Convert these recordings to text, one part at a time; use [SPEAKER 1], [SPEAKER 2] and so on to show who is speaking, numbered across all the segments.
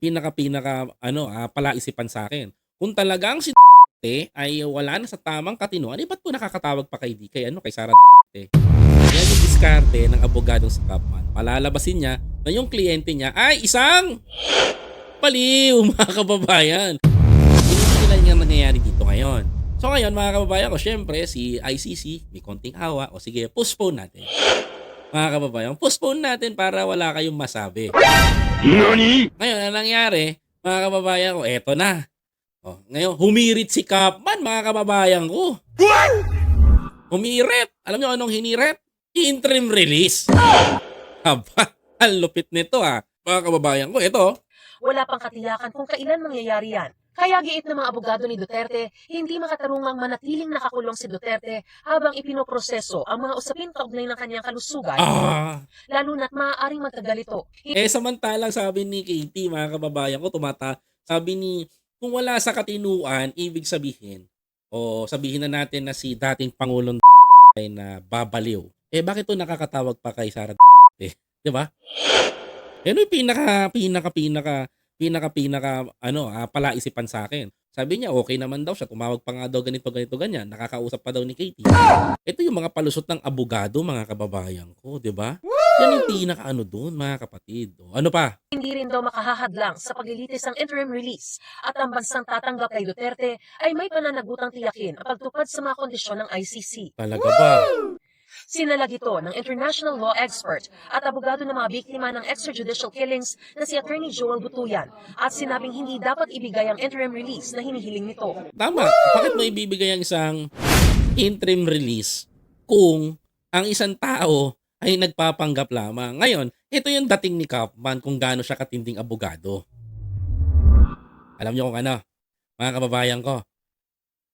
[SPEAKER 1] pinaka ano, palaisipan sa akin. Kung talagang si ay wala na sa tamang katinuan, eh, ba't po nakakatawag pa kay ano, kay Sara Yan yung diskarte ng abogadong si Kapman. Palalabasin niya na yung kliyente niya ay isang baliw, mga kababayan. Hindi nila yung nangyayari dito ngayon. So ngayon, mga kababayan ko, syempre si ICC may konting awa. O sige, postpone natin. Mga kababayan, postpone natin para wala kayong masabi.
[SPEAKER 2] NANI?!
[SPEAKER 1] Ngayon, ang nangyari, mga kababayan ko, eto na. Oh, ngayon, humirit si Kapman, mga kababayan ko. Humirit. Alam niyo anong hinirit? Interim release. Haba, ang lupit nito mga kababayan ko. Ito,
[SPEAKER 3] Wala pang katiyakan kung kailan mangyayari yan. Kaya giit ng mga abogado ni Duterte, hindi makatarungang manatiling nakakulong si Duterte habang ipinoproseso ang mga usapin kaugnay ng kanyang kalusugan, lalo na't maaaring magtagal ito.
[SPEAKER 1] samantalang sabi ni Katie, mga kababayan ko, sabi ni, kung wala sa katinuan, ibig sabihin, o sabihin na natin na si dating Pangulong ay na babaliw. Eh, bakit to nakakatawag pa kay Sara Di ba? Yan yung pinaka ano, palaisipan sa akin. Sabi niya, okay naman daw siya. Tumawag pa nga daw ganito, ganyan. Nakakausap pa daw ni Katie. Ito yung mga palusot ng abogado, mga kababayan ko, di ba? Yan yung pinaka-ano doon, mga kapatid. O, ano pa?
[SPEAKER 3] Hindi rin daw makahahadlang sa paglilitis ng interim release at ang bansang tatanggap kay Duterte ay may pananagutang tiyakin ang pagtupad sa mga kondisyon ng ICC.
[SPEAKER 1] Talaga ba?
[SPEAKER 3] Sinalag ito ng international law expert at abogado ng mga biktima ng extrajudicial killings na si Attorney Joel Butuyan at sinabing hindi dapat ibigay ang interim release na hinihiling nito.
[SPEAKER 1] Tama. Bakit mo ibibigay ang isang interim release kung ang isang tao ay nagpapanggap lamang? Ngayon, ito yung dating ni Kaufman kung gaano siya katinding abogado. Alam niyo kung ano, mga kababayan ko.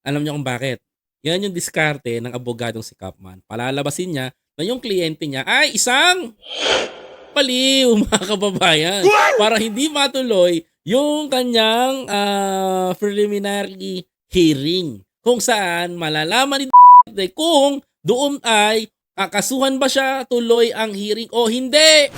[SPEAKER 1] Alam niyo kung bakit. Yan yung diskarte ng abogadong si Kaufman. Palalabasin niya na yung kliyente niya ay isang baliw, mga kababayan. Para hindi matuloy yung kanyang preliminary hearing. Kung saan malalaman ni kung doon ay kakasuhan ba siya tuloy ang hearing o hindi.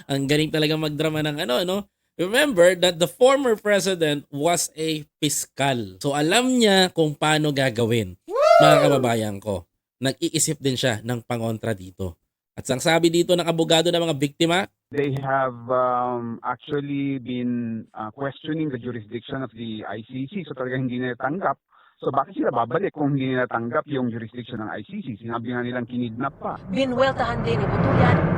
[SPEAKER 1] Ang galing talaga magdrama ng ano. Remember that the former president was a fiscal. So alam niya kung paano gagawin. Mga kababayan ko, nag-iisip din siya ng pangontra dito. At ang sabi dito ng abogado ng mga biktima,
[SPEAKER 2] They have actually been questioning the jurisdiction of the ICC. So talaga hindi nila tanggap. So bakit sila babalik kung hindi nila tanggap yung jurisdiction ng ICC? Sinabi nga nilang kinidnap pa.
[SPEAKER 3] Binweltahan din ni Butuyan